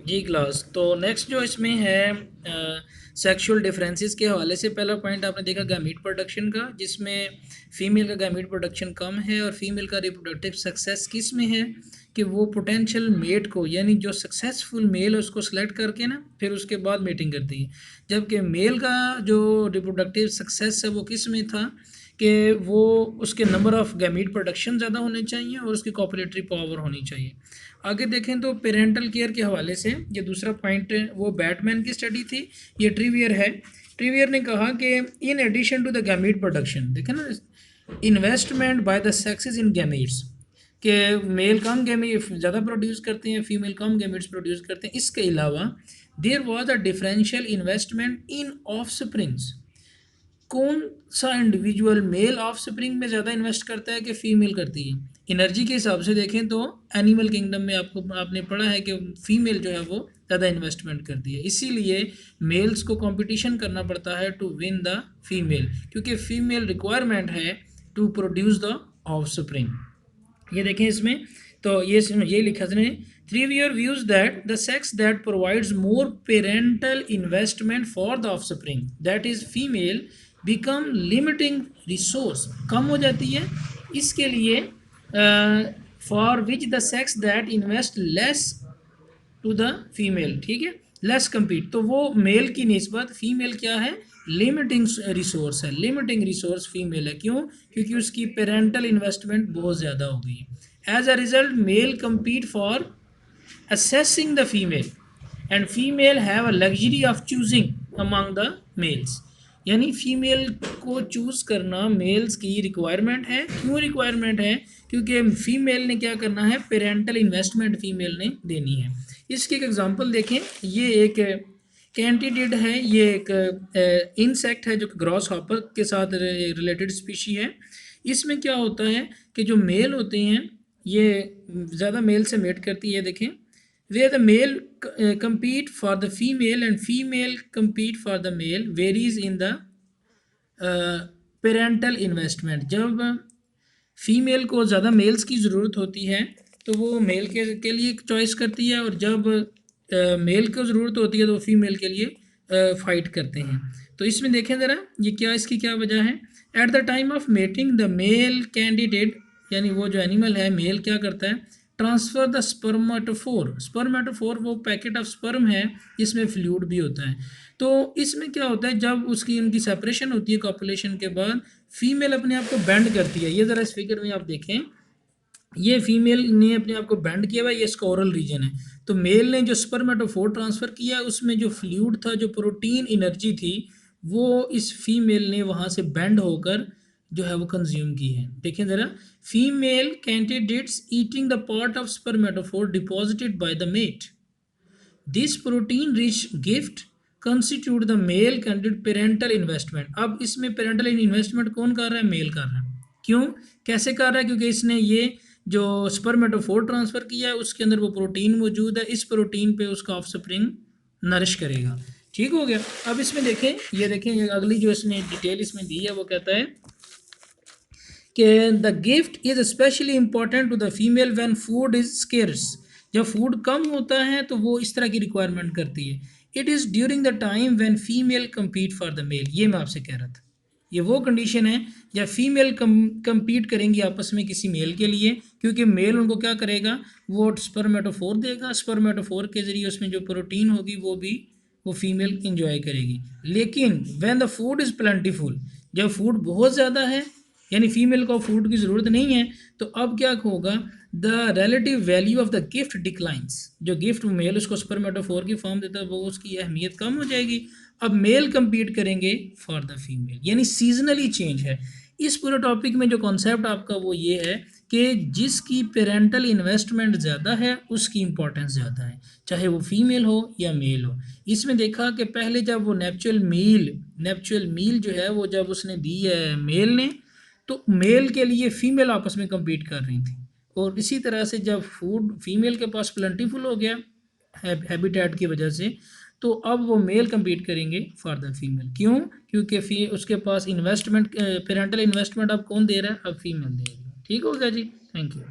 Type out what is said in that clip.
जी class. तो next जो इसमें है सेक्सुअल डिफरेंसेस के हवाले से पहला पॉइंट आपने देखा गैमीट प्रोडक्शन का, जिसमें फीमेल का गैमीट प्रोडक्शन कम है और फीमेल का रिप्रोडक्टिव सक्सेस किस में है कि वो पोटेंशियल मेट को, यानी जो सक्सेसफुल मेल है उसको सेलेक्ट करके ना फिर उसके बाद मीटिंग करती है, जबकि मेल का जो रिप्रोडक्टिव सक्सेस है वो किस में था कि वो उसके नंबर ऑफ गैमीट प्रोडक्शन ज़्यादा होने चाहिए और उसकी कॉपुलेटरी पावर होनी चाहिए। आगे देखें तो पेरेंटल केयर के हवाले से ये दूसरा पॉइंट वो बैटमैन की स्टडी थी, ये ट्रिवियर है। ट्रिवियर ने कहा कि in addition to the gamete production, देखें ना, investment by the sexes in gametes, कि मेल कम गैमीट ज़्यादा प्रोड्यूस करते हैं, फीमेल कम गैमीट्स प्रोड्यूस करते हैं। इसके अलावा there was a differential investment in offsprings. कौन सा इंडिविजुअल मेल ऑफ स्प्रिंग में ज़्यादा इन्वेस्ट करता है कि फीमेल करती है? एनर्जी के हिसाब से देखें तो एनिमल किंगडम में आपने पढ़ा है कि फीमेल जो है वो ज़्यादा इन्वेस्टमेंट करती है, इसीलिए मेल्स को कंपटीशन करना पड़ता है टू विन द फीमेल, क्योंकि फीमेल रिक्वायरमेंट है to produce the offspring. ये देखें इसमें, तो ये लिखा इसने, Trivier views that the sex that provides more parental investment for the offspring, that is female, become limiting resource, कम हो जाती है, इसके लिए for which the sex that invest less to the female, ठीक है, लेस कम्पीट, तो वो mail की निस्बत फीमेल क्या है, लिमिटिंग रिसोर्स है, लिमिटिंग रिसोर्स फीमेल है। क्यों? क्योंकि उसकी पेरेंटल इन्वेस्टमेंट बहुत ज़्यादा हो गई है। As a result male compete for assessing the female and female have a luxury of choosing among the males, यानी फीमेल को चूज़ करना मेल्स की रिक्वायरमेंट है। क्यों रिक्वायरमेंट है? क्योंकि फीमेल ने क्या करना है, पेरेंटल इन्वेस्टमेंट फीमेल ने देनी है। इसकी एक एग्जांपल देखें, ये एक कैंटिडिड है, ये एक इंसेक्ट है जो ग्रॉस हॉपर के साथ रिलेटेड स्पीशी है। इसमें क्या होता है कि जो मेल होते हैं ये ज़्यादा मेल से मेट करती है। देखें, where the male compete for the female and female compete for the male varies in the parental investment। जब फीमेल को ज़्यादा मेल्स की ज़रूरत होती है तो वो मेल के लिए चॉइस करती है, और जब मेल को ज़रूरत होती है तो फीमेल के लिए फाइट करते हैं। तो इसमें देखें ज़रा, ये क्या, इसकी क्या वजह है। At the time of mating the male candidate, यानी वो जो एनिमल है मेल क्या करता है, ट्रांसफ़र द स्पर्मेटोफोर। स्पर्मेटोफोर वो पैकेट ऑफ स्पर्म है जिसमें फ्लूइड भी होता है। तो इसमें क्या होता है, जब उसकी उनकी सेपरेशन होती है कॉपुलेशन के बाद, फीमेल अपने आप को बेंड करती है। ये ज़रा इस फिगर में आप देखें, ये फीमेल ने अपने आप को बेंड किया हुआ है, ये इसका ओरल रीजन है। तो मेल ने जो स्पर्मेटोफोर ट्रांसफ़र किया, उसमें जो फ्लूइड था, जो प्रोटीन एनर्जी थी, वो इस फीमेल ने वहाँ से बेंड होकर जो है वो कंज्यूम की है। देखें ज़रा, female candidates eating the part of spermatophore deposited by the mate, this protein rich gift constitute the male candidate parental investment. अब इसमें पेरेंटल इन्वेस्टमेंट कौन कर रहा है, मेल कर रहा है। क्यों, कैसे कर रहा है? क्योंकि इसने ये जो स्पर्मेटोफोर ट्रांसफ़र किया है उसके अंदर वो प्रोटीन मौजूद है, इस प्रोटीन पे उसका ऑफस्प्रिंग नरिश करेगा। ठीक हो गया। अब इसमें देखें, ये देखें, ये अगली जो इसने डिटेल इसमें दी है वो कहता है कि the gift is specially important to the female when food is scarce. जब फूड कम होता है तो वो इस तरह की रिक्वायरमेंट करती है। It is during the time when female compete for the male. ये मैं आपसे कह रहा था, ये वो कंडीशन है जब फीमेल कम्पीट करेंगी आपस में किसी मेल के लिए, क्योंकि मेल उनको क्या करेगा, वो स्पर्मेटोफोर देगा, स्पर्मेटोफोर के ज़रिए उसमें जो प्रोटीन होगी वो भी वो फीमेल इंजॉय करेगी। लेकिन when the food is plentiful, जब फूड बहुत ज़्यादा है, यानी फीमेल को फूड की ज़रूरत नहीं है, तो अब क्या होगा, the relative value of the gift declines. जो गिफ्ट मेल उसको स्पर्मेटोफोर की फॉर्म देता है वो उसकी अहमियत कम हो जाएगी। अब मेल कम्पीट करेंगे फॉर द फीमेल, यानी सीजनली चेंज है। इस पूरे टॉपिक में जो कॉन्सेप्ट आपका वो ये है कि जिसकी पेरेंटल इन्वेस्टमेंट ज़्यादा है उसकी इंपॉर्टेंस ज़्यादा है, चाहे वो फीमेल हो या मेल हो। इसमें देखा कि पहले जब वो नेपचुअल मील जो है वो जब उसने दी है मेल ने, तो मेल के लिए फीमेल आपस में कम्पीट कर रही थी, और इसी तरह से जब फूड फीमेल के पास प्लेंटीफुल हो गया हैबिटेट की वजह से, तो अब वो मेल कम्पीट करेंगे फॉर द फीमेल। क्यों? क्योंकि उसके पास इन्वेस्टमेंट, पेरेंटल इन्वेस्टमेंट अब कौन दे रहा है, अब फीमेल दे रही है। ठीक हो गया जी, थैंक यू।